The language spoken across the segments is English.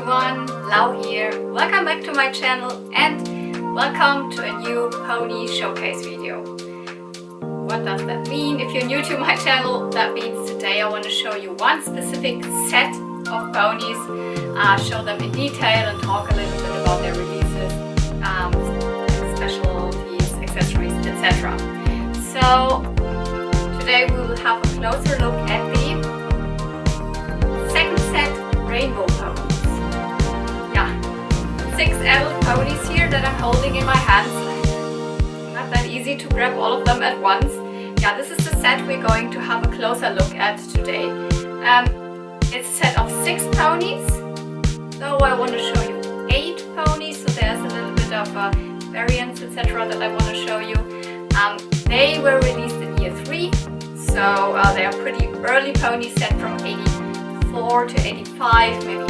everyone, Lau here. Welcome back to my channel and welcome to a new pony showcase video. What does that mean? If you're new to my channel, that means today I want to show you one specific set of ponies, show them in detail and talk a little bit about their releases, specialties, accessories, etc. So today we will have a closer look at the second set, Rainbow Ponies. Yeah, 6 adult ponies here that I'm holding in my hands. Not that easy to grab all of them at once. Yeah, this is the set we're going to have a closer look at today. It's a set of 6 ponies, though I want to show you 8 ponies, so there's a little bit of variance, etc. that I want to show you. They were released in year 3, so they are pretty early ponies, set from 84 to 85, maybe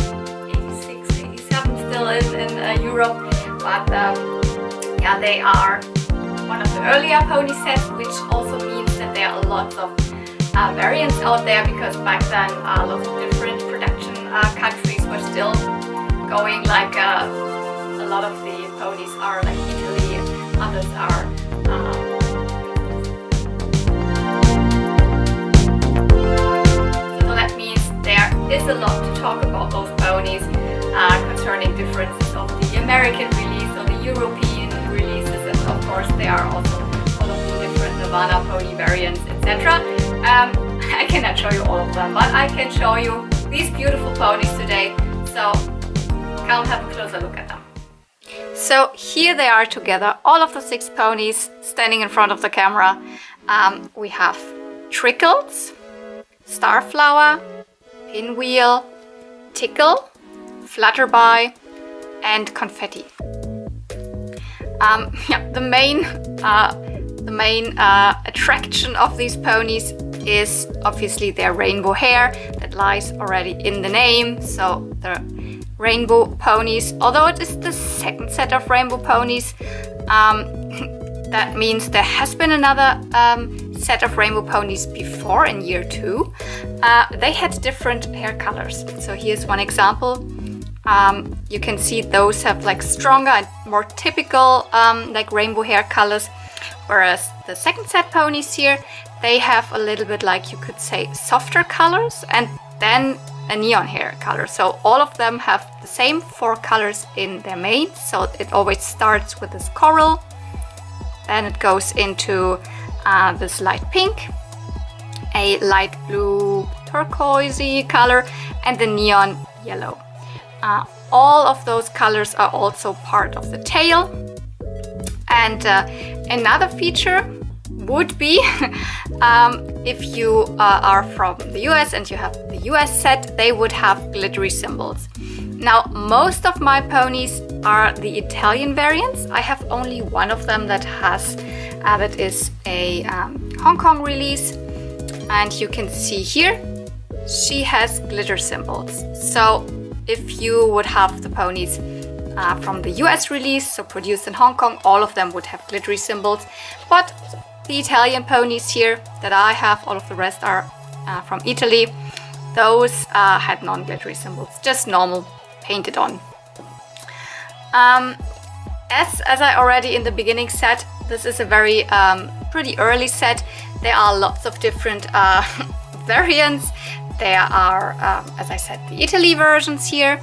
86, 87 still in Europe, but yeah, they are one of the earlier pony sets, which also means that there are lots of variants out there, because back then lots of different production countries were still going, like a lot of the ponies are like Italy, others are so that means there is a lot to talk about those ponies concerning differences of the American release or the European releases, and of course there are also all of the different Nirvana pony variants, etc. I cannot show you all of them, but I can show you these beautiful ponies today, so come have a closer look at them. So here they are together, all of the 6 ponies standing in front of the camera. We have Trickles, Starflower, Pinwheel, Tickle, Flutterbye, and Confetti. Yeah, the main attraction of these ponies is obviously their rainbow hair that lies already in the name. So the Rainbow Ponies, although it is the second set of Rainbow Ponies, that means there has been another set of Rainbow Ponies before in year 2. They had different hair colors. So here's one example. You can see those have like stronger and more typical like rainbow hair colors, whereas the second set ponies here, they have a little bit, like you could say, softer colors and then a neon hair color. So all of them have the same 4 colors in their manes. So it always starts with this coral, then it goes into this light pink, a light blue turquoisey color, and the neon yellow. All of those colors are also part of the tail. And another feature would be if you are from the US and you have the US set, they would have glittery symbols. Now, most of my ponies are the Italian variants. I have only one of them that has that is a Hong Kong release, and you can see here she has glitter symbols. So if you would have the ponies from the US release, so produced in Hong Kong, all of them would have glittery symbols. But the Italian ponies here that I have, all of the rest are from Italy, those had non-glittery symbols, just normal painted on. As I already in the beginning said, this is a very pretty early set. There are lots of different variants. There are, as I said, the Italy versions here.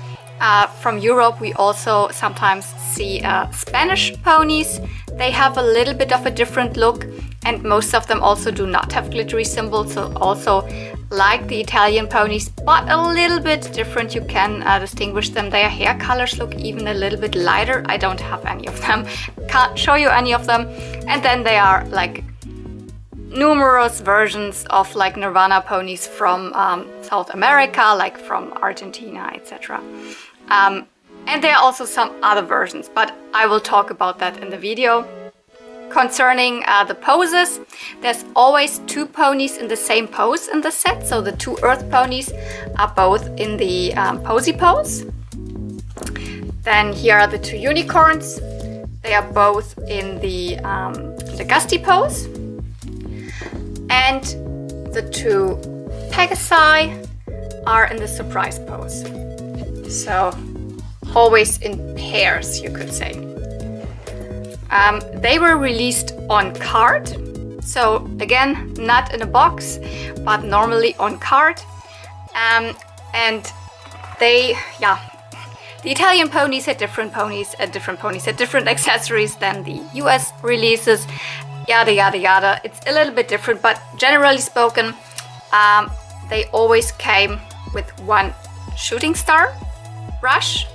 From Europe, we also sometimes see Spanish ponies. They have a little bit of a different look, and most of them also do not have glittery symbols, so also like the Italian ponies, but a little bit different. You can distinguish them. Their hair colors look even a little bit lighter. I don't have any of them, can't show you any of them. And then there are like numerous versions of like Nirvana ponies from South America, like from Argentina, etc. And there are also some other versions, but I will talk about that in the video. Concerning the poses, there's always 2 ponies in the same pose in the set. So the 2 earth ponies are both in the posy pose. Then here are the 2 unicorns. They are both in the gusty pose. And the 2 Pegasi are in the surprise pose. So always in pairs, you could say. They were released on card, so again, not in a box, but normally on card. And they, the Italian ponies had different ponies, different ponies had different accessories than the US releases, yada yada yada. It's a little bit different, but generally spoken, they always came with one shooting star brush,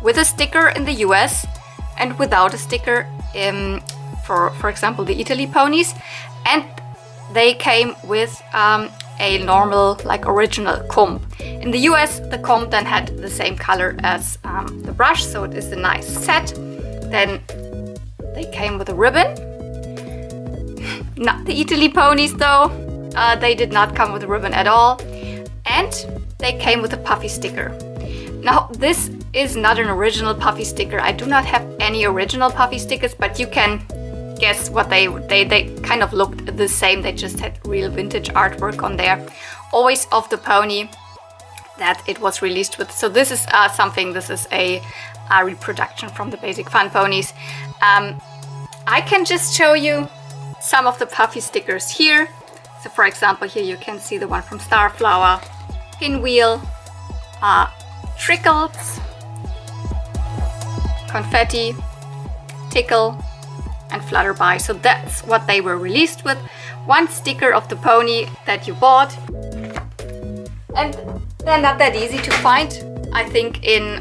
with a sticker in the US, and without a sticker for example, the Italy ponies. And they came with a normal, like original comb. In the US, the comb then had the same color as the brush, so it is a nice set. Then they came with a ribbon. Not the Italy ponies though, they did not come with a ribbon at all. And they came with a puffy sticker. Now this is not an original puffy sticker. I do not have any original puffy stickers, but you can guess what they kind of looked the same. They just had real vintage artwork on there, always of the pony that it was released with. So this is this is a reproduction from the Basic Fun ponies. I can just show you some of the puffy stickers here. So for example, here you can see the one from Starflower, Pinwheel, Trickles, Confetti, Tickle, and Flutterbye. So that's what they were released with. One sticker of the pony that you bought. And they're not that easy to find. I think in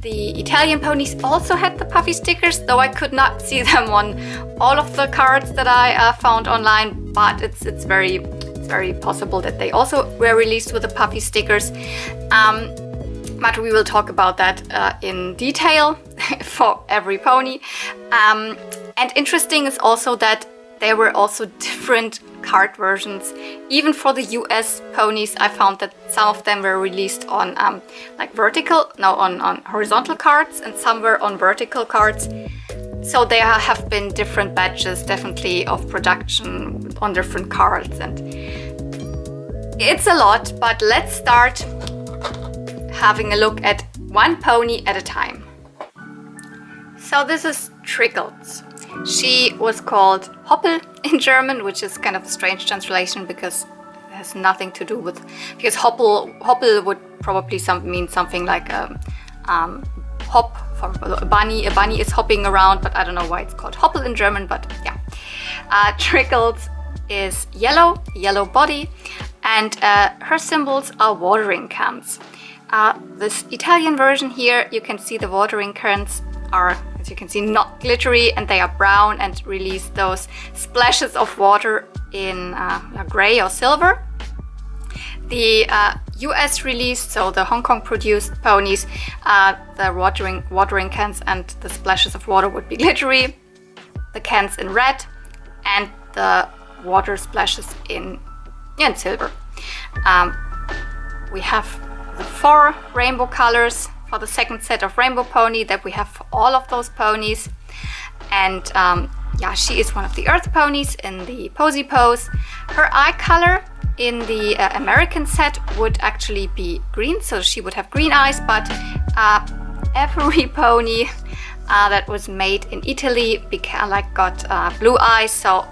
the Italian ponies also had the puffy stickers, though I could not see them on all of the cards that I found online, but it's very possible that they also were released with the puffy stickers. But we will talk about that in detail for every pony. And interesting is also that there were also different card versions. Even for the US ponies, I found that some of them were released on on horizontal cards, and some were on vertical cards. So there have been different batches, definitely, of production on different cards, and it's a lot. But let's start having a look at one pony at a time. So this is Trickles. She was called Hoppel in German, which is kind of a strange translation because it has nothing to do with, because Hoppel would probably mean something like hop from a bunny. A bunny is hopping around, but I don't know why it's called Hoppel in German, but yeah. Trickles is yellow body, and her symbols are watering cans. This Italian version here, you can see the watering cans are, as you can see, not glittery, and they are brown and release those splashes of water in gray or silver. The US release, so the Hong Kong produced ponies, the watering cans and the splashes of water would be glittery, the cans in red, and the water splashes in silver. We have the 4 rainbow colors for the second set of Rainbow Pony that we have for all of those ponies. And she is one of the Earth ponies in the Posy Pose. Her eye color in the American set would actually be green, so she would have green eyes, but every pony that was made in Italy got blue eyes, so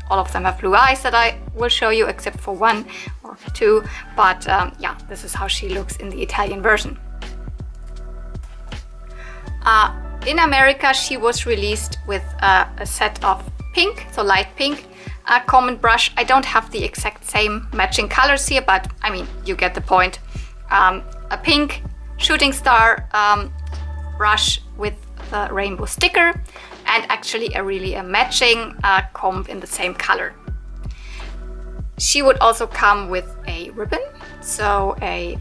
all of them have blue eyes that I will show you, except for 1 or 2, but this is how she looks in the Italian version. In America, she was released with a set of pink, so light pink, comb and brush. I don't have the exact same matching colors here, but I mean, you get the point. A pink shooting star brush with the rainbow sticker, and actually a matching comb in the same color. She would also come with a ribbon, so a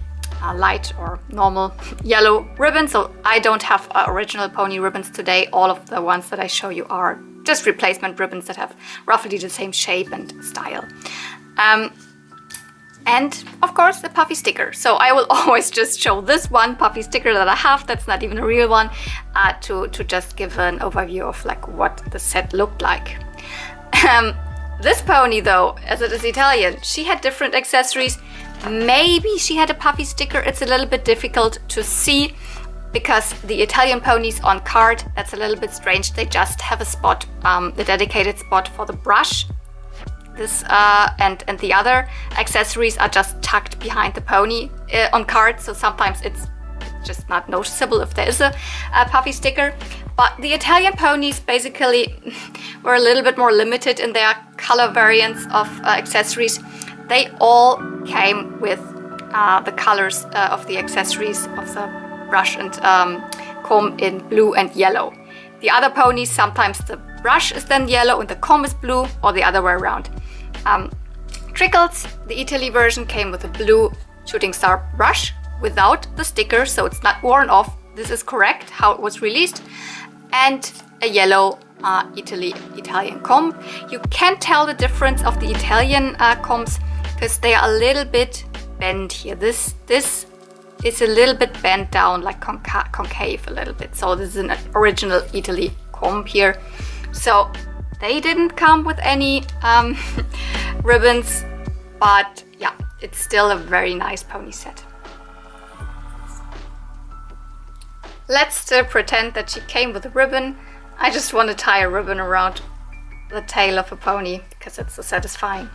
light or normal yellow ribbon. So I don't have original pony ribbons today. All of the ones that I show you are just replacement ribbons that have roughly the same shape and style. And of course the puffy sticker. So I will always just show this one puffy sticker that I have, that's not even a real one, to just give an overview of like what the set looked like. This pony though, as it is Italian, she had different accessories. Maybe she had a puffy sticker. It's a little bit difficult to see because the Italian ponies on card, that's a little bit strange. They just have a spot, the dedicated spot for the brush. This and the other accessories are just tucked behind the pony on card. So sometimes it's just not noticeable if there is a puffy sticker. But the Italian ponies basically were a little bit more limited in their color variants of accessories. They all came with the colors of the accessories of the brush and comb in blue and yellow. The other ponies, sometimes the brush is then yellow and the comb is blue, or the other way around. Trickles, the Italy version, came with a blue shooting star brush without the sticker, so it's not worn off. This is correct how it was released. And a yellow Italian comb. You can tell the difference of the Italian combs because they are a little bit bent here. This is a little bit bent down, like concave a little bit. So this is an original Italy comb here. So they didn't come with any ribbons, but yeah, it's still a very nice pony set. Let's still pretend that she came with a ribbon. I just want to tie a ribbon around the tail of a pony because it's so satisfying.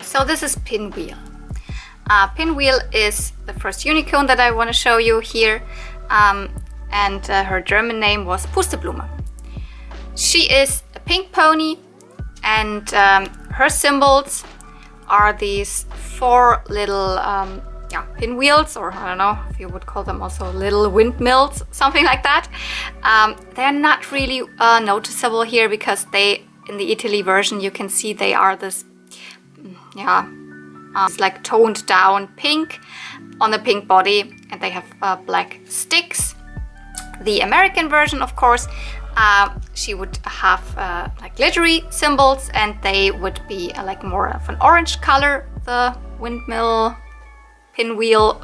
So this is Pinwheel. Pinwheel is the first unicorn that I want to show you here, and her German name was Pusteblume. She is a pink pony, and her symbols are these 4 little pinwheels, or I don't know if you would call them also little windmills, something like that. They're not really noticeable here because in the Italy version you can see they are this it's like toned down pink on the pink body, and they have black sticks. The American version, of course, she would have like glittery symbols, and they would be like more of an orange color, the windmill, pinwheel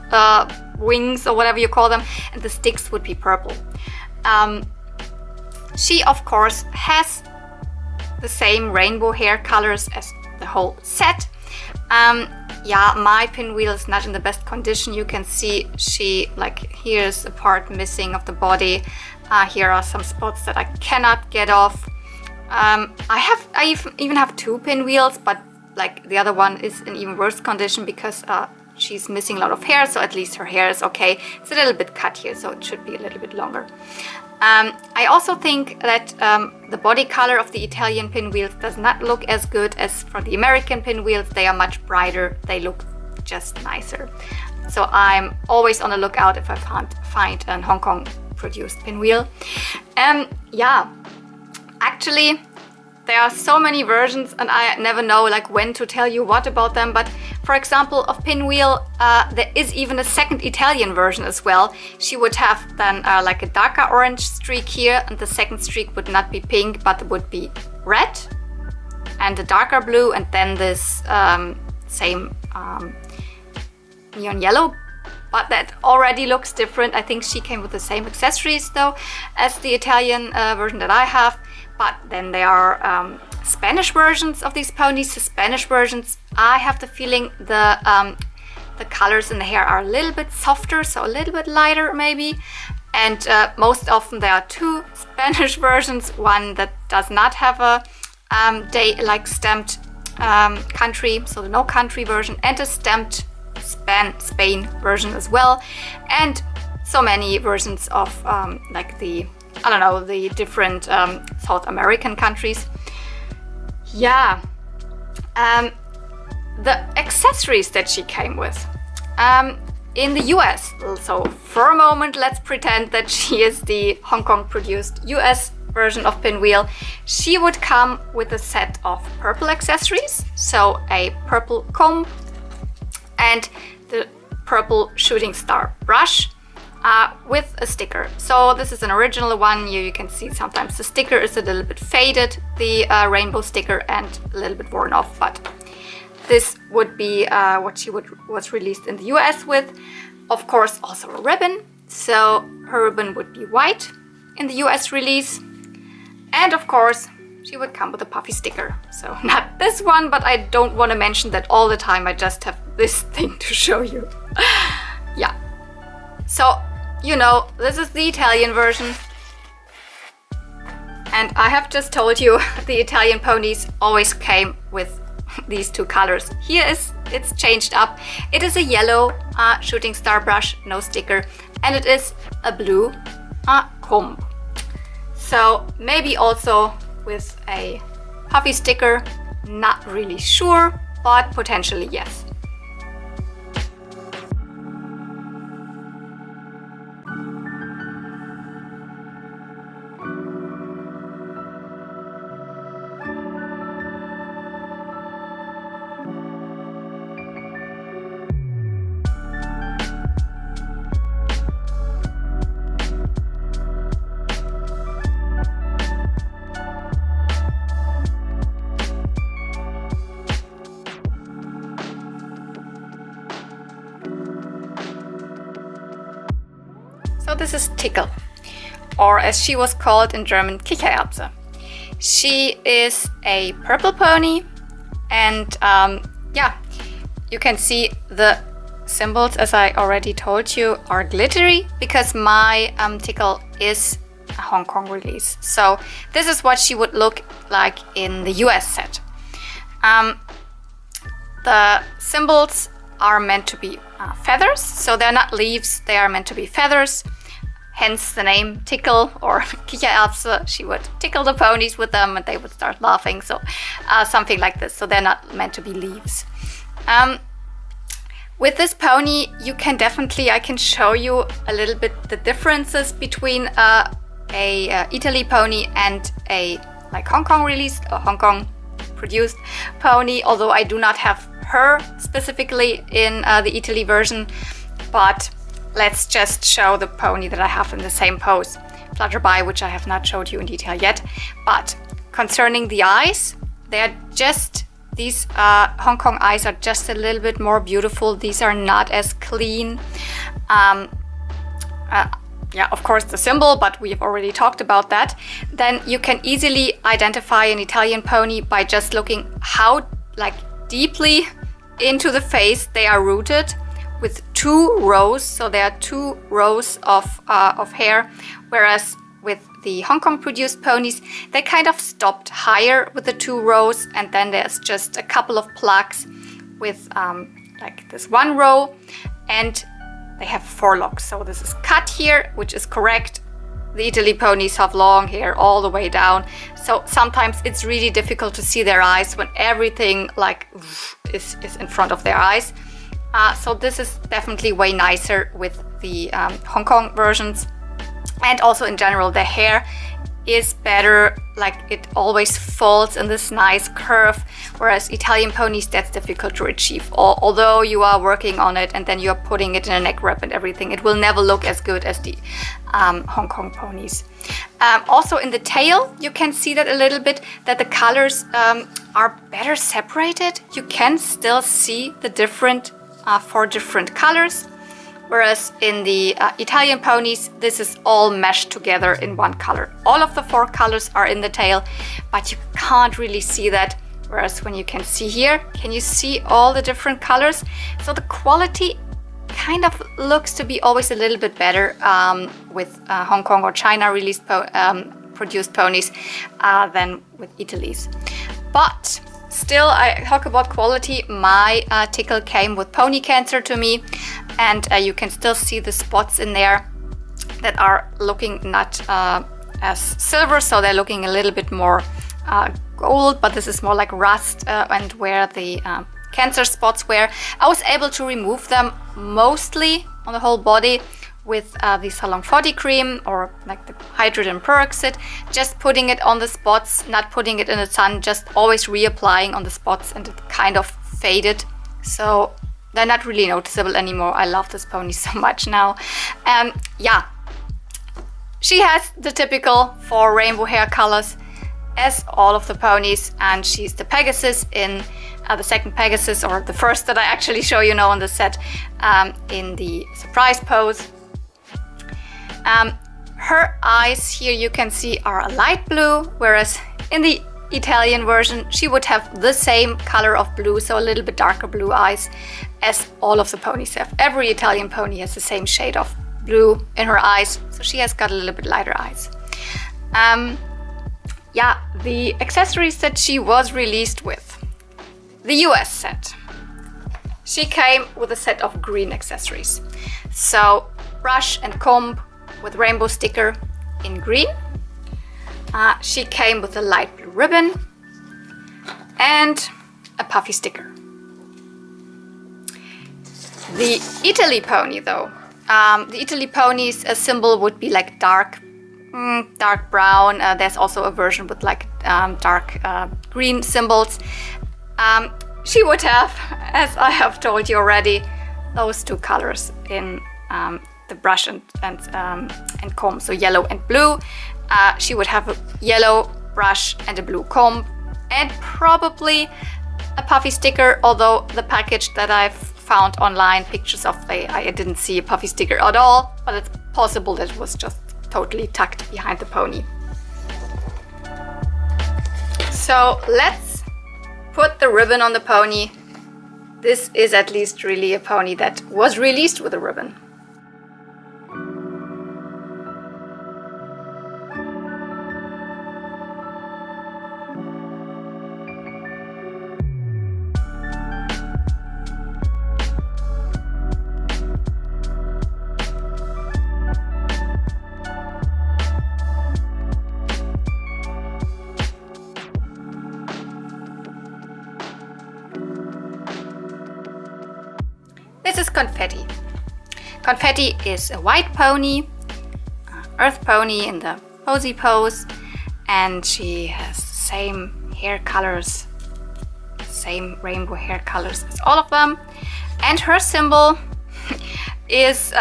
wings, or whatever you call them, and the sticks would be purple. She, of course, has the same rainbow hair colors as the whole set. My pinwheel is not in the best condition. You can see here's a part missing of the body. Here are some spots that I cannot get off. I even have 2 pinwheels, but like the other one is in even worse condition because she's missing a lot of hair, so at least her hair is okay. It's a little bit cut here, so it should be a little bit longer. I also think that the body color of the Italian pinwheels does not look as good as for the American pinwheels. They are much brighter. They look just nicer. So I'm always on the lookout if I find a Hong Kong produced pinwheel. Actually, there are so many versions and I never know when to tell you what about them. But for example, of Pinwheel, there is even a second Italian version as well. She would have then like a darker orange streak here, and the second streak would not be pink, but would be red and a darker blue, and then this same neon yellow. But that already looks different. I think she came with the same accessories though as the Italian version that I have. But then there are Spanish versions of these ponies. The Spanish versions, I have the feeling the colors in the hair are a little bit softer, so a little bit lighter maybe. And most often there are 2 Spanish versions. One that does not have a stamped country, so the no country version, and a stamped Spain version as well. And so many versions of the different South American countries. The accessories that she came with in the US. So for a moment, let's pretend that she is the Hong Kong produced US version of Pinwheel, she would come with a set of purple accessories, so a purple comb and the purple shooting star brush with a sticker. So this is an original one. You can see sometimes the sticker is a little bit faded, the rainbow sticker, and a little bit worn off, but this would be what she was released in the US with. Of course, also a ribbon. So her ribbon would be white in the US release. And of course, she would come with a puffy sticker. So not this one, but I don't want to mention that all the time. I just have this thing to show you. Yeah. So, you know, this is the Italian version. And I have just told you the Italian ponies always came with these two colors. Here it's changed up. It is a yellow shooting star brush, no sticker, and it is a blue comb. So maybe also with a puffy sticker, not really sure, but potentially yes. So this is Tickle, or as she was called in German, Kichererbse. She is a purple pony, and yeah, you can see the symbols, as I already told you, are glittery because my Tickle is a Hong Kong release. So this is what she would look like in the US set. The symbols are meant to be feathers, so they're not leaves, they are meant to be feathers. Hence the name Tickle, or Kichererbse. She would tickle the ponies with them and they would start laughing, so something like this. So they're not meant to be leaves. With this pony, you can definitely, I can show you a little bit the differences between a Italy pony and a like Hong Kong released or Hong Kong produced pony, although I do not have her specifically in the Italy version. But let's just show the pony that I have in the same pose, Flutterbye, which I have not showed you in detail yet. But concerning the eyes, they're just, these Hong Kong eyes are just a little bit more beautiful. These are not as clean. Yeah, of course the symbol, but we've already talked about that. Then you can easily identify an Italian pony by just looking how like deeply into the face they are rooted, with 2 rows. So there are 2 rows of hair, whereas with the Hong Kong produced ponies, they kind of stopped higher with the 2 rows, and then there's just a couple of plugs with like this 1 row, and they have 4 locks. So this is cut here, which is correct. The Italy ponies have long hair all the way down, so sometimes it's really difficult to see their eyes when everything like is in front of their eyes. So this is definitely way nicer with the Hong Kong versions. And also in general, the hair is better, like it always falls in this nice curve, whereas Italian ponies, that's difficult to achieve. Although you are working on it and then you are putting it in a neck wrap and everything, it will never look as good as the Hong Kong ponies. Also in the tail, you can see that a little bit, that the colors are better separated. You can still see the different 4 different colors, whereas in the Italian ponies, this is all meshed together in 1 color. All of the 4 colors are in the tail, but you can't really see that, whereas when you can see here, can you see all the different colors? So the quality kind of looks to be always a little bit better with Hong Kong or China released produced ponies than with Italy's. But still, I talk about quality. My Tickle came with pony cancer to me, and you can still see the spots in there that are looking not as silver, so they're looking a little bit more gold, but this is more like rust, and where the cancer spots were, I was able to remove them mostly on the whole body with the Salon 40 cream, or like the hydrogen peroxide, just putting it on the spots, not putting it in the sun, just always reapplying on the spots, and it kind of faded. So they're not really noticeable anymore. I love this pony so much now. Yeah, she has the typical 4 rainbow hair colors as all of the ponies, and she's the Pegasus in the second Pegasus, or the first that I actually show you now on the set, in the surprise pose. Her eyes here, you can see, are a light blue, whereas in the Italian version she would have the same color of blue, so a little bit darker blue eyes, as all of the ponies have. Every Italian pony has the same shade of blue in her eyes, so she has got a little bit lighter eyes. Yeah, the accessories that she was released with. The US set. She came with a set of green accessories. So brush and comb with rainbow sticker in green. She came with a light blue ribbon and a puffy sticker. The Italy pony though. The Italy pony's symbol would be like dark brown. There's also a version with like dark green symbols. She would have, as I have told you already, those 2 colors in the brush and comb, so yellow and blue. She would have a yellow brush and a blue comb, and probably a puffy sticker, although the package that I've found online, pictures of, I didn't see a puffy sticker at all, but it's possible that it was just totally tucked behind the pony. So let's put the ribbon on the pony. This is at least really a pony that was released with a ribbon. This is Confetti. Confetti is a white pony, earth pony in the posy pose, and she has the same hair colors, same rainbow hair colors as all of them. And her symbol is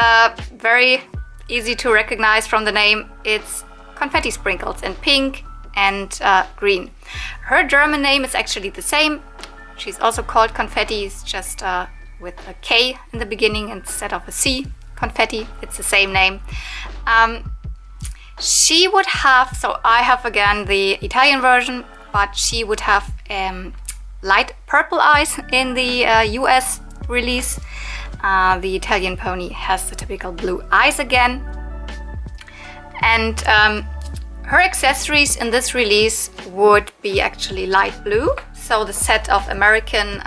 very easy to recognize from the name. It's confetti sprinkles in pink and green. Her German name is actually the same. She's also called Confetti, it's just with a K in the beginning instead of a C. Confetti, it's the same name. She would have, so I have again the Italian version, but she would have light purple eyes in the US release. The Italian pony has the typical blue eyes again. And her accessories in this release would be actually light blue. So the set of American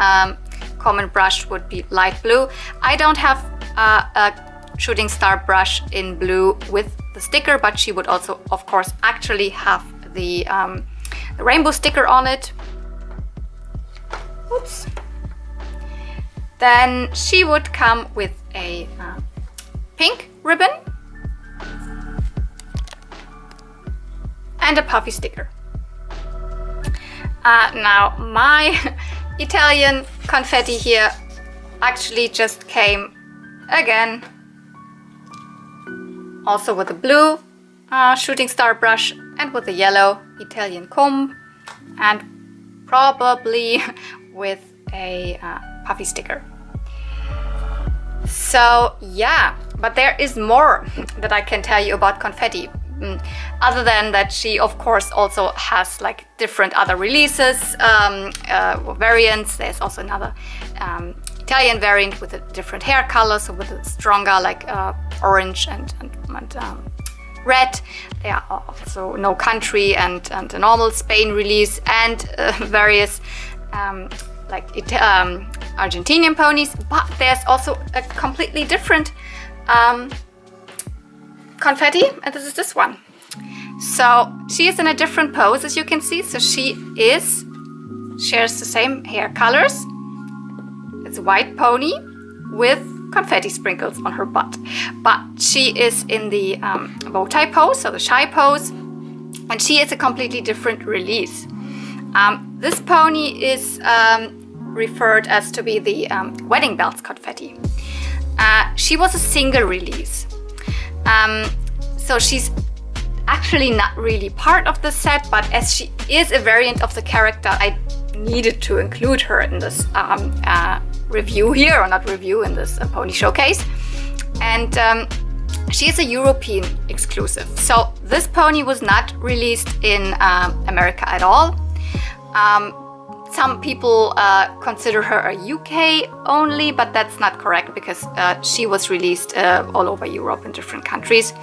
common brush would be light blue. I don't have a shooting star brush in blue with the sticker, but she would also, of course, actually have the rainbow sticker on it. Oops. Then she would come with a pink ribbon and a puffy sticker. Now my Italian Confetti here actually just came again also with a blue shooting star brush and with a yellow Italian comb, and probably with a puffy sticker. So yeah, but there is more that I can tell you about Confetti. Other than that, she of course also has like different other releases, variants. There's also another Italian variant with a different hair color, so with a stronger like orange and red. There are also No Country and a normal Spain release, and various Argentinian ponies. But there's also a completely different Confetti, and this is this one. So she is in a different pose, as you can see. So she shares the same hair colors. It's a white pony with confetti sprinkles on her butt. But she is in the bow tie pose, so the shy pose, and she is a completely different release. This pony is referred as to be the wedding bells confetti. She was a single release. So she's actually not really part of the set, but as she is a variant of the character, I needed to include her in this review here, or not review, in this pony showcase. And she is a European exclusive. So this pony was not released in America at all. Some people consider her a UK only, but that's not correct, because she was released all over Europe in different countries.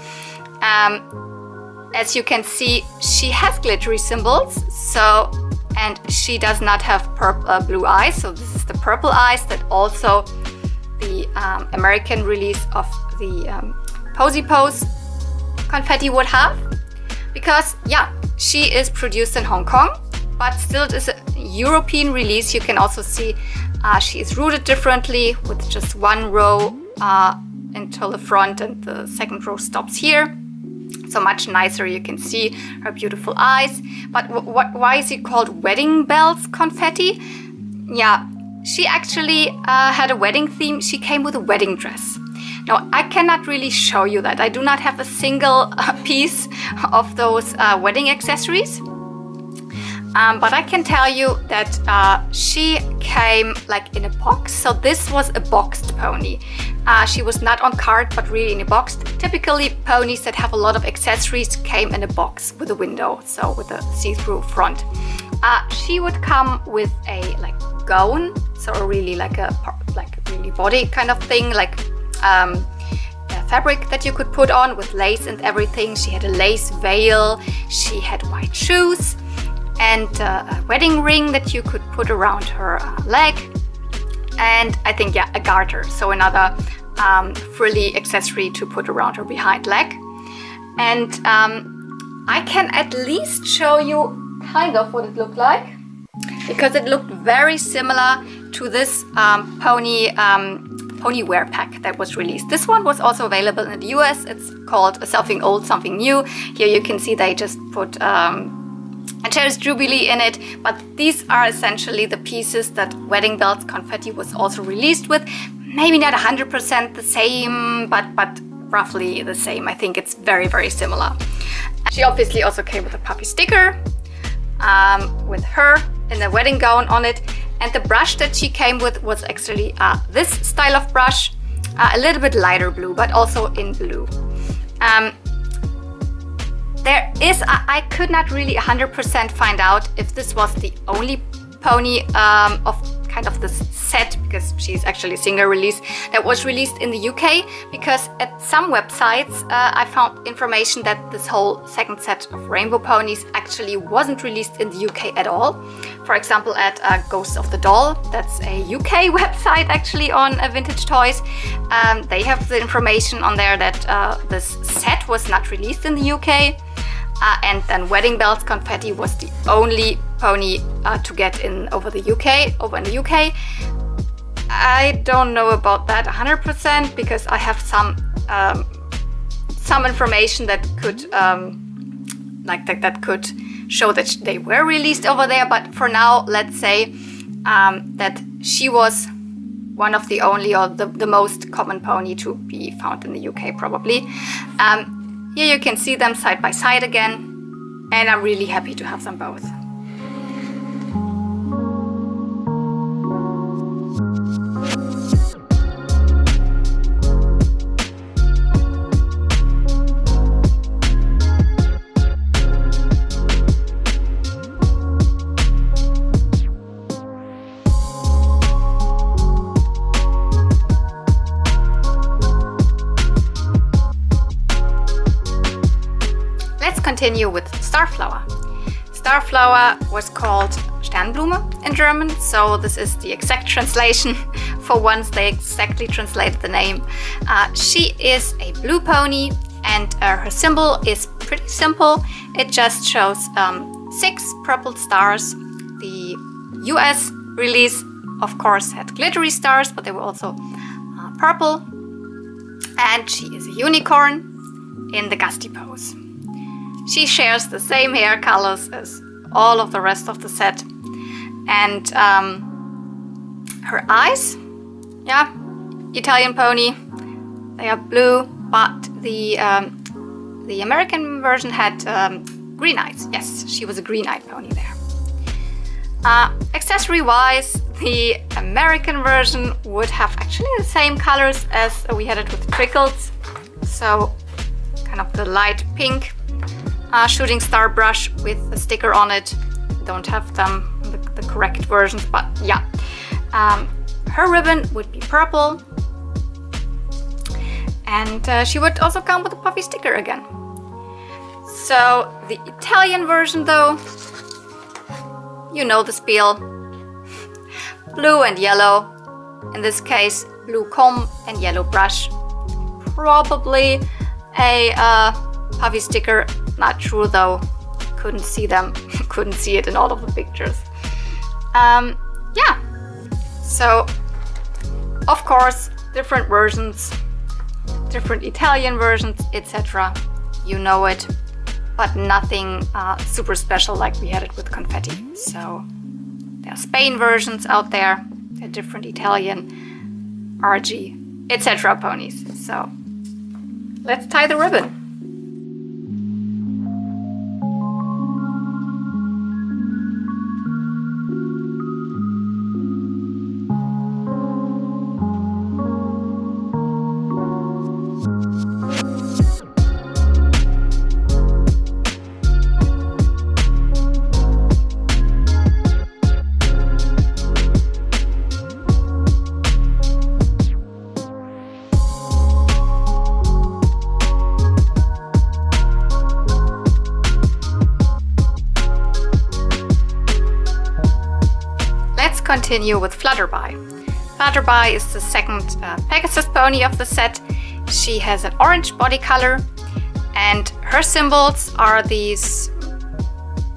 As you can see, she has glittery symbols, and she does not have blue eyes, so this is the purple eyes that also the American release of the Posy Pose confetti would have. Because, yeah, she is produced in Hong Kong, but still it is a European release. You can also see she is rooted differently, with just one row until the front, and the second row stops here. So much nicer. You can see her beautiful eyes. But why is it called wedding bells confetti? Yeah, she actually had a wedding theme. She came with a wedding dress. Now, I cannot really show you that. I do not have a single piece of those wedding accessories. But I can tell you that she came like in a box. So this was a boxed pony. She was not on card, but really in a box. Typically, ponies that have a lot of accessories came in a box with a window, so with a see-through front. She would come with a like gown, so really like a really body kind of thing, like a fabric that you could put on with lace and everything. She had a lace veil. She had white shoes, and a wedding ring that you could put around her leg, and I think, yeah, a garter, so another frilly accessory to put around her behind leg. And I can at least show you kind of what it looked like, because it looked very similar to this pony wear pack that was released. This one was also available in the US. It's called Something Old, Something New. Here you can see they just put a Cherished Jubilee in it, but these are essentially the pieces that Wedding Bells Confetti was also released with. Maybe not 100% the same, but roughly the same. I think it's very, very similar. She obviously also came with a puppy sticker with her in a wedding gown on it, and the brush that she came with was actually this style of brush, a little bit lighter blue, but also in blue. I could not really 100% find out if this was the only pony of kind of this set, because she's actually a single release that was released in the UK, because at some websites I found information that this whole second set of Rainbow Ponies actually wasn't released in the UK at all. For example, at Ghosts of the Doll, that's a UK website actually on vintage toys. They have the information on there that this set was not released in the UK. And then Wedding Bells Confetti was the only pony to get in over in the UK. I don't know about that 100%, because I have some information that could that could show that they were released over there. But for now, let's say that she was one of the only, or the most common pony to be found in the UK probably. Here you can see them side by side again, and I'm really happy to have them both. Continue with Starflower. Starflower was called Sternblume in German, so this is the exact translation. For once they exactly translated the name. She is a blue pony, and her symbol is pretty simple. It just shows 6 purple stars. The US release, of course, had glittery stars, but there were also purple, and she is a unicorn in the gusty pose. She shares the same hair colors as all of the rest of the set, and her eyes, yeah, Italian pony, they are blue, but the American version had green eyes. Yes, she was a green-eyed pony there. Accessory-wise, the American version would have actually the same colors as we had it with Trickles. So, kind of the light pink shooting star brush with a sticker on it. Don't have them, the correct versions, but yeah. Her ribbon would be purple. And she would also come with a puffy sticker again. So, the Italian version though, you know the spiel. Blue and yellow. In this case, blue comb and yellow brush. Probably a puffy sticker. Not sure though. Couldn't see them. Couldn't see it in all of the pictures. Yeah. So, of course, different versions. Different Italian versions, etc. You know it. But nothing super special like we had it with Confetti. So there are Spain versions out there. There are different Italian, RG, etc. ponies. So let's tie the ribbon. Continue with Flutterbye. Flutterbye is the second Pegasus pony of the set. She has an orange body color and her symbols are these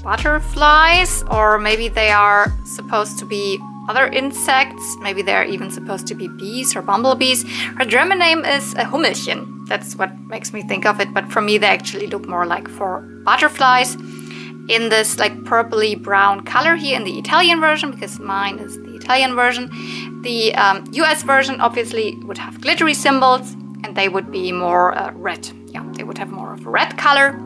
butterflies, or maybe they are supposed to be other insects. Maybe they're even supposed to be bees or bumblebees. Her German name is Hummelchen. That's what makes me think of it, but for me they actually look more like for butterflies. In this like purpley brown color here in the Italian version, because mine is the Italian version. The US version obviously would have glittery symbols and they would be more red. Yeah, they would have more of a red color.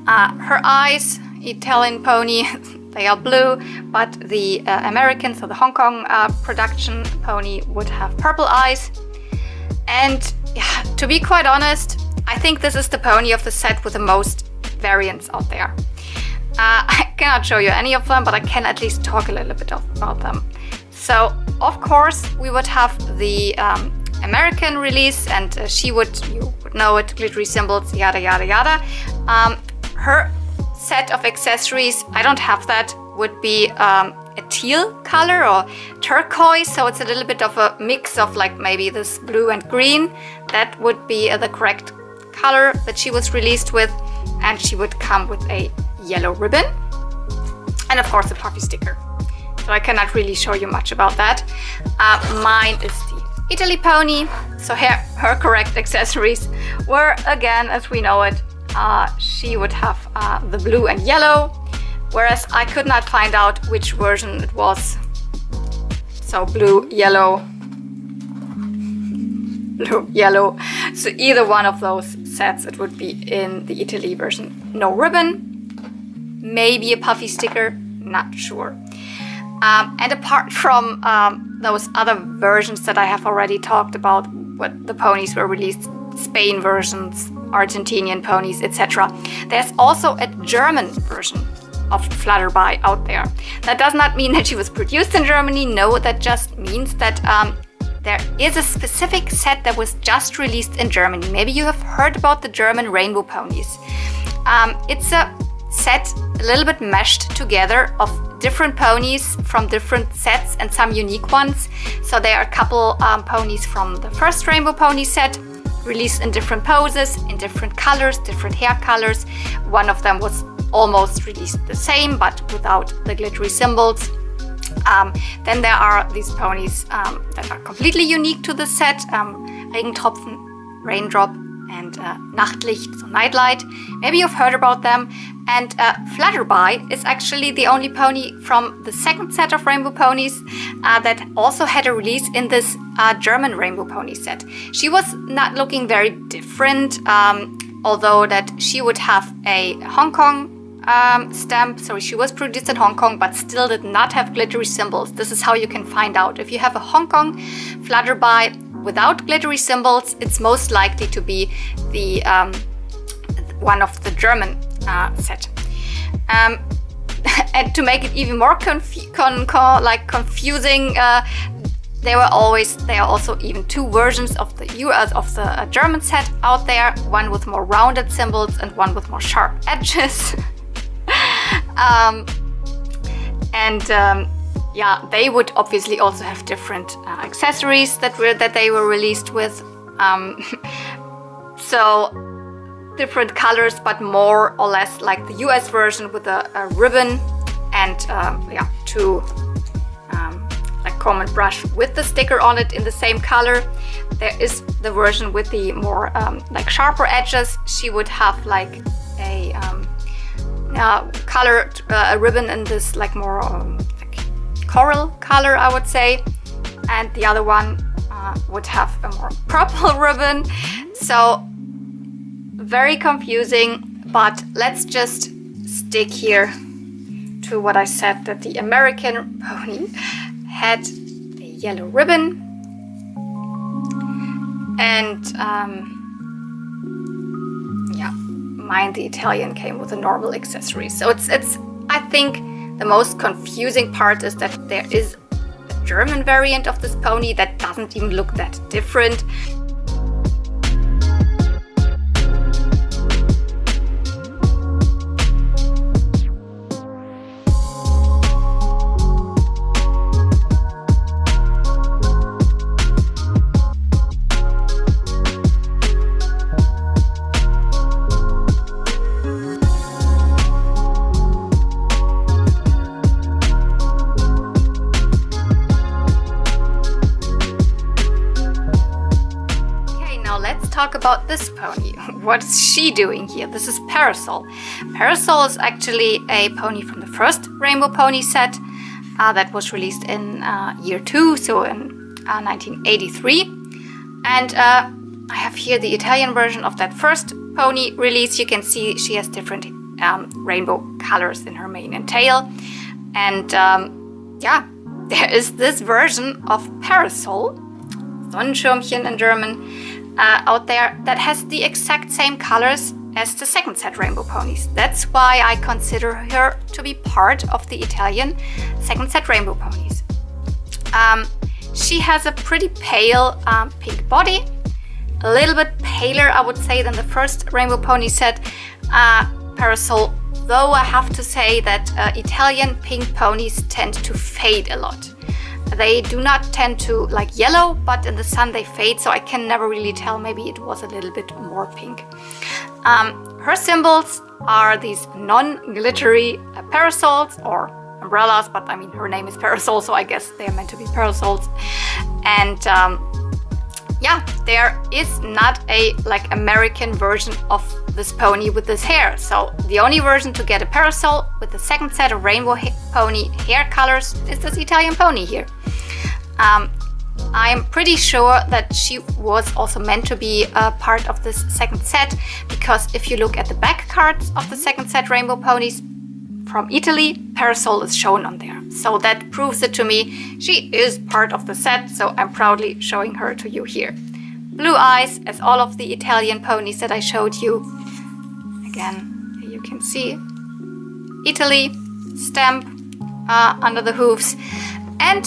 Her eyes, Italian pony, they are blue, but the American, so the Hong Kong production pony would have purple eyes. And yeah, to be quite honest, I think this is the pony of the set with the most variants out there. I cannot show you any of them, but I can at least talk a little bit about them. So, of course, we would have the American release, and you would know it, glittery symbols, yada yada yada. Her set of accessories, I don't have that, would be a teal color or turquoise, so it's a little bit of a mix of like maybe this blue and green. That would be the correct color that she was released with, and she would come with a yellow ribbon and of course a puffy sticker. So I cannot really show you much about that. Mine is the Italy pony, so her correct accessories were, again, as we know it, she would have the blue and yellow, whereas I could not find out which version it was. So blue, yellow, blue, yellow. So either one of those sets it would be in the Italy version. No ribbon, maybe a puffy sticker, not sure. And apart from those other versions that I have already talked about, what the ponies were released, Spain versions, Argentinian ponies, etc. There's also a German version of Flutterbye out there. That does not mean that she was produced in Germany. No, that just means that there is a specific set that was just released in Germany. Maybe you have heard about the German Rainbow Ponies. It's a set a little bit meshed together of different ponies from different sets and some unique ones. So there are a couple ponies from the first Rainbow Pony set released in different poses, in different colors, different hair colors. One of them was almost released the same but without the glittery symbols. Then there are these ponies that are completely unique to the set. Regentropfen, Raindrop, and Nachtlicht, so Nightlight. Maybe you've heard about them. And Flutterbye is actually the only pony from the second set of Rainbow Ponies that also had a release in this German Rainbow Pony set. She was not looking very different, although that she would have a Hong Kong stamp. So she was produced in Hong Kong, but still did not have glittery symbols. This is how you can find out. If you have a Hong Kong Flutterbye without glittery symbols, it's most likely to be the one of the German set. And to make it even more confusing, there are also even two versions of the German set out there. One with more rounded symbols and one with more sharp edges. Yeah, they would obviously also have different accessories that they were released with. So different colors, but more or less like the US version with a ribbon and two like comb and brush with the sticker on it in the same color. There is the version with the more like sharper edges. She would have like a colored ribbon in this like more like coral color, I would say, and the other one would have a more purple ribbon. So very confusing, but let's just stick here to what I said, that the American pony had a yellow ribbon and mine, the Italian, came with a normal accessory. So it's I think the most confusing part is that there is a German variant of this pony that doesn't even look that different. Talk about this pony. What is she doing here? This is Parasol. Parasol is actually a pony from the first Rainbow Pony set that was released in year 2, so in 1983. And I have here the Italian version of that first pony release. You can see she has different rainbow colors in her mane and tail. And there is this version of Parasol, Sonnenschirmchen in German, out there that has the exact same colors as the second set Rainbow Ponies. That's why I consider her to be part of the Italian second set Rainbow Ponies. She has a pretty pale pink body, a little bit paler, I would say, than the first Rainbow Pony set. Parasol, though I have to say that Italian pink ponies tend to fade a lot. They do not tend to like yellow, but in the sun they fade, so I can never really tell. Maybe it was a little bit more pink. Her symbols are these non-glittery parasols or umbrellas, but I mean her name is Parasol, so I guess they are meant to be parasols. And there is not a like American version of this pony with this hair. So the only version to get a Parasol with the second set of Rainbow Pony hair colors is this Italian pony here. I'm pretty sure that she was also meant to be a part of this second set, because if you look at the back cards of the second set Rainbow Ponies from Italy, Parasol is shown on there. So that proves it to me. She is part of the set, so I'm proudly showing her to you here. Blue eyes, as all of the Italian ponies that I showed you. Again, here you can see Italy stamp under the hooves. And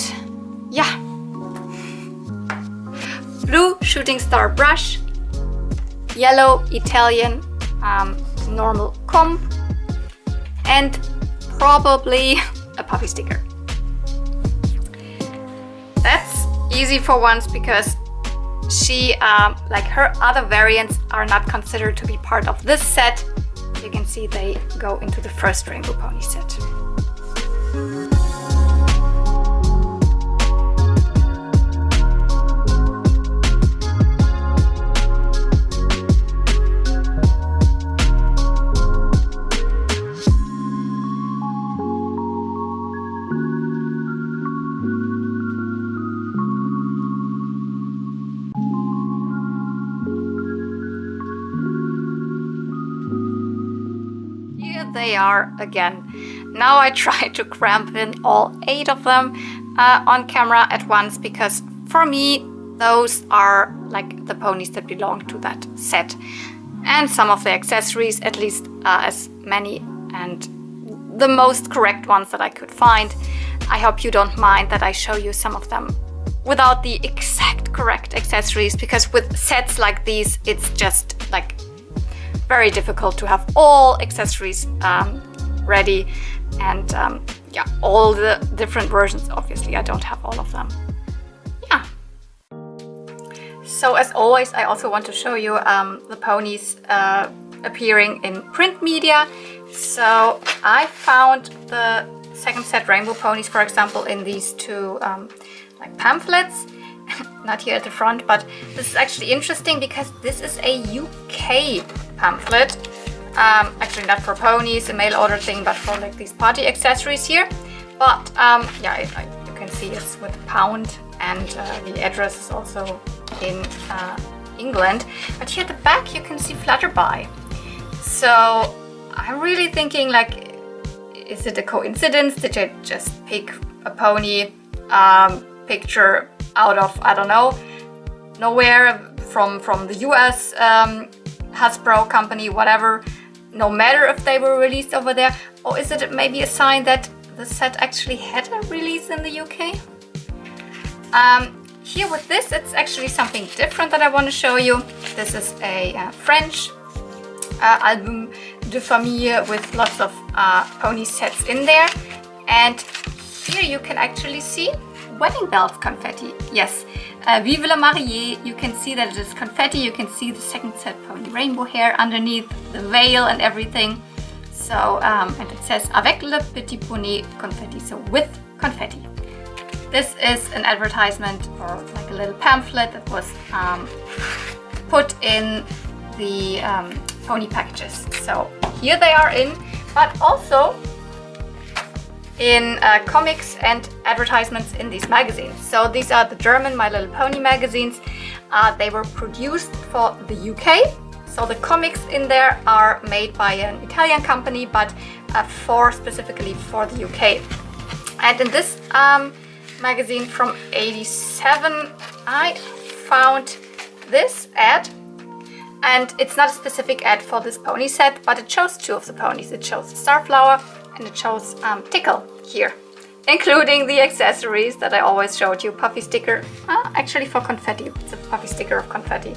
blue shooting star brush, yellow Italian normal comb, and probably a puppy sticker. That's easy for once, because she, like her other variants, are not considered to be part of this set. You can see they go into the first Rainbow Pony set. they are again. Now I try to cramp in all 8 of them on camera at once, because for me those are like the ponies that belong to that set. And some of the accessories, at least as many and the most correct ones that I could find. I hope you don't mind that I show you some of them without the exact correct accessories, because with sets like these it's just like very difficult to have all accessories ready, and yeah, all the different versions. Obviously I don't have all of them. Yeah. So as always, I also want to show you the ponies appearing in print media. So I found the second set Rainbow Ponies, for example, in these 2 like pamphlets. Not here at the front, but this is actually interesting because this is a UK pamphlet. Actually not for ponies, a mail order thing, but for like these party accessories here. But yeah, you can see it's with pound, and the address is also in England. But here at the back you can see Flutterbye. So I'm really thinking, like, is it a coincidence? Did I just pick a pony picture out of, I don't know, nowhere, from the US Hasbro company, whatever, no matter if they were released over there? Or is it maybe a sign that the set actually had a release in the UK? Here with this, it's actually something different that I want to show you. This is a French album de famille with lots of pony sets in there. And here you can actually see wedding bells confetti. Yes, Vive la mariée. You can see that it is confetti. You can see the second set pony rainbow hair underneath, the veil and everything. So, and it says avec le petit poney confetti, so with confetti. This is an advertisement, or like a little pamphlet that was put in the pony packages. So here they are in, but also in comics and advertisements in these magazines. So these are the German My Little Pony magazines. They were produced for the UK. So the comics in there are made by an Italian company, but specifically for the UK. And in this magazine from '87, I found this ad. And it's not a specific ad for this pony set, but it shows 2 of the ponies. It shows Starflower and it shows Tickle here, including the accessories that I always showed you. Puffy sticker, actually for confetti. It's a puffy sticker of confetti.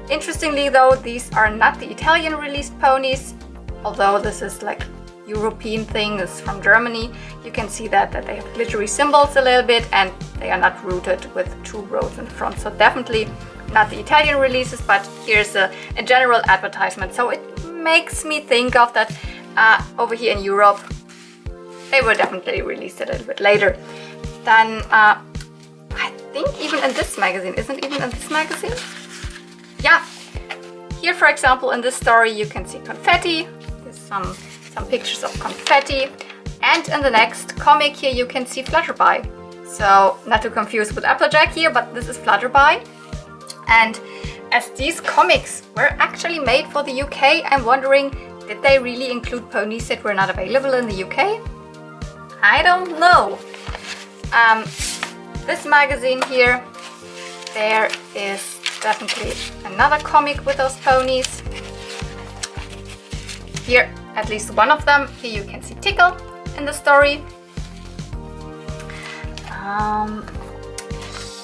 Interestingly though, these are not the Italian released ponies, although this is like European thing, is from Germany. You can see that they have glittery symbols a little bit, and they are not rooted with 2 rows in front. So definitely not the Italian releases, but here's a general advertisement. So it makes me think of that over here in Europe, they were definitely released a little bit later than I think even in this magazine. Isn't even in this magazine? Yeah. Here, for example, in this story, you can see confetti. There's some pictures of confetti. And in the next comic here, you can see Flutterbye. So not to confuse with Applejack here, but this is Flutterbye. And as these comics were actually made for the UK, I'm wondering, did they really include ponies that were not available in the UK? I don't know. This magazine here, there is definitely another comic with those ponies. Here, at least one of them. Here you can see Tickle in the story.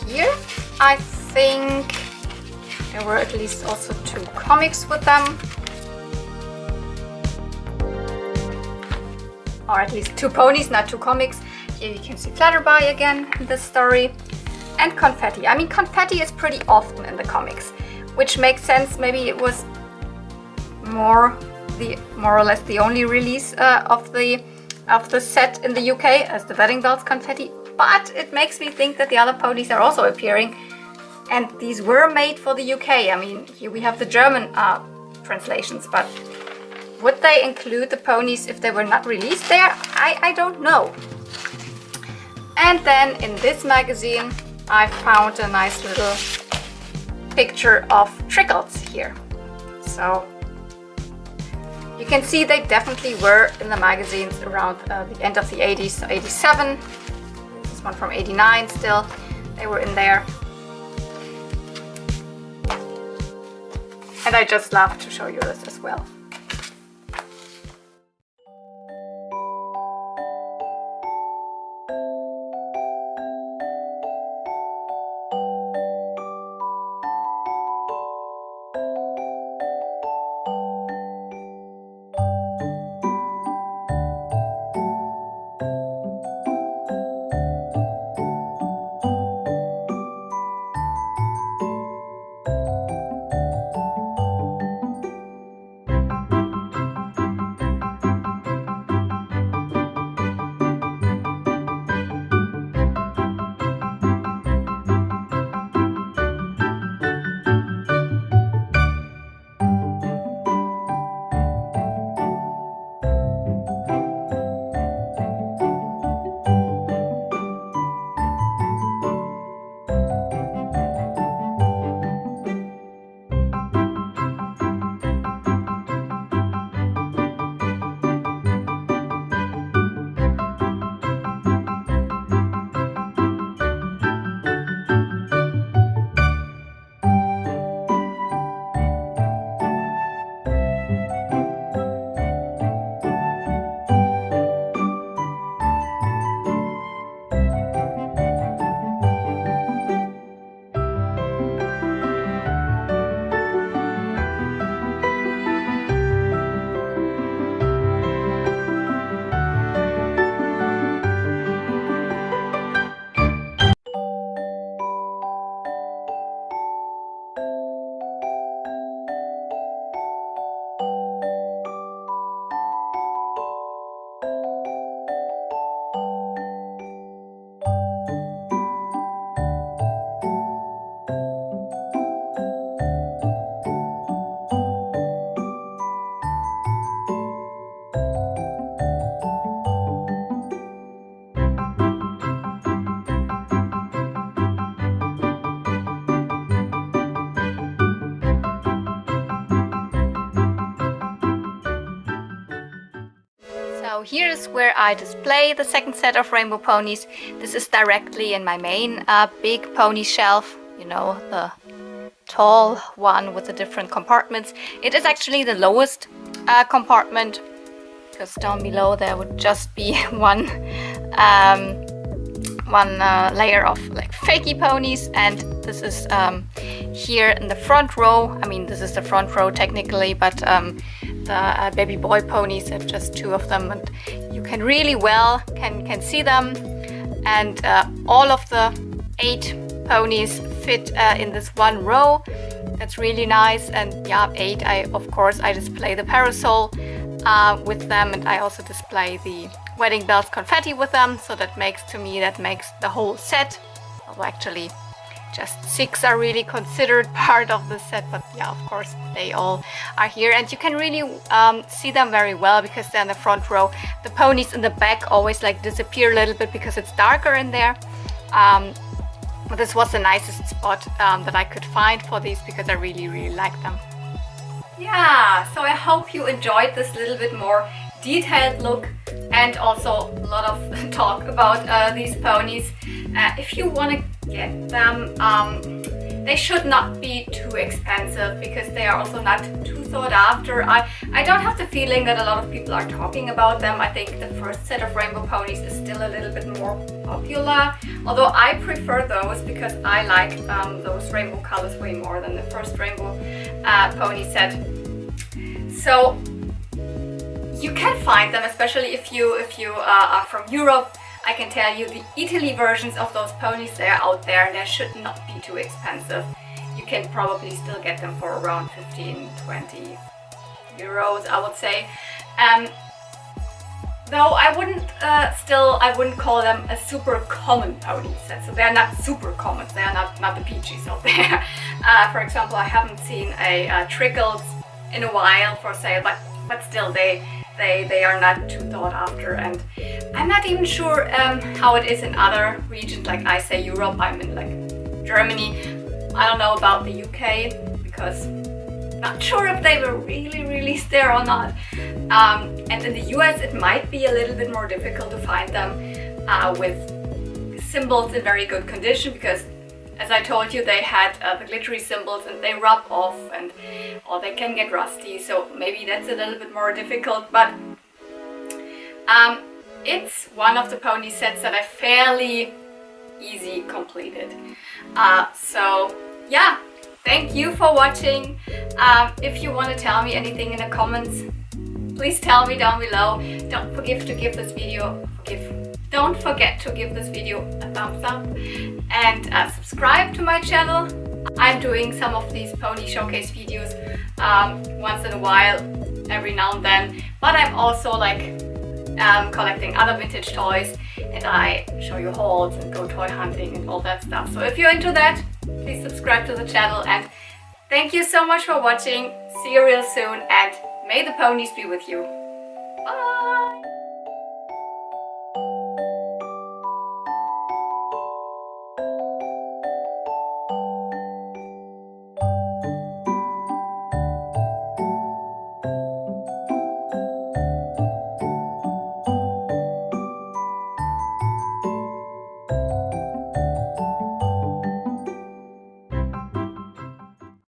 Here, I think there were at least also 2 comics with them. Or at least 2 ponies, not 2 comics. Here you can see Flutterbye again in this story. And confetti. I mean, confetti is pretty often in the comics, which makes sense. Maybe it was more or less the only release of the set in the UK as the wedding bells confetti. But it makes me think that the other ponies are also appearing, and these were made for the UK. I mean, here we have the German translations, but would they include the ponies if they were not released there? I don't know. And then in this magazine, I found a nice little picture of Trickles here. So You can see they definitely were in the magazines around the end of the 80s, so 87. This one from 89 still, they were in there. And I just love to show you this as well. So here is where I display the second set of Rainbow Ponies. This is directly in my main big pony shelf, you know, the tall one with the different compartments. It is actually the lowest compartment, because down below there would just be one layer of like fakey ponies, and this is here in the front row. I mean, this is the front row technically, but the baby boy ponies, are just two of them, and you can really well can see them, and all of the 8 ponies fit in this one row. That's really nice. And yeah, 8, of course I display the Parasol with them, and I also display the Wedding Bells Confetti with them, so that makes the whole set. Although actually just 6 are really considered part of the set, but yeah, of course they all are here, and you can really see them very well because they're in the front row. The ponies in the back always like disappear a little bit because it's darker in there. But this was the nicest spot that I could find for these, because I really like them. Yeah, so I hope you enjoyed this little bit more detailed look, and also a lot of talk about these ponies. If you want to get them, they should not be too expensive, because they are also not too sought after. I don't have the feeling that a lot of people are talking about them. I think the first set of Rainbow Ponies is still a little bit more popular, although I prefer those because I like those rainbow colors way more than the first Rainbow Pony set. So you can find them, especially if you are from Europe. I can tell you the Italy versions of those ponies, they are out there, and they should not be too expensive. You can probably still get them for around 15-20 euros, I would say. Though I wouldn't call them a super common pony set. So they're not super common. They are not the peaches out there. For example, I haven't seen a Trickles in a while for sale, but still they are not too sought after, and I'm not even sure how it is in other regions, like I say Europe. I'm in like Germany. I don't know about the UK, because Not sure if they were really released there or not. And in the US it might be a little bit more difficult to find them with symbols in very good condition, because as I told you, they had the glittery symbols and they rub off or they can get rusty, so maybe that's a little bit more difficult, but it's one of the pony sets that I fairly easy completed. So yeah, thank you for watching. If you want to tell me anything in the comments, please tell me down below. Don't forget to give this video a thumbs up and subscribe to my channel. I'm doing some of these pony showcase videos once in a while, every now and then, but I'm also like collecting other vintage toys, and I show you hauls and go toy hunting and all that stuff. So if you're into that, please subscribe to the channel, and thank you so much for watching. See you real soon, and may the ponies be with you.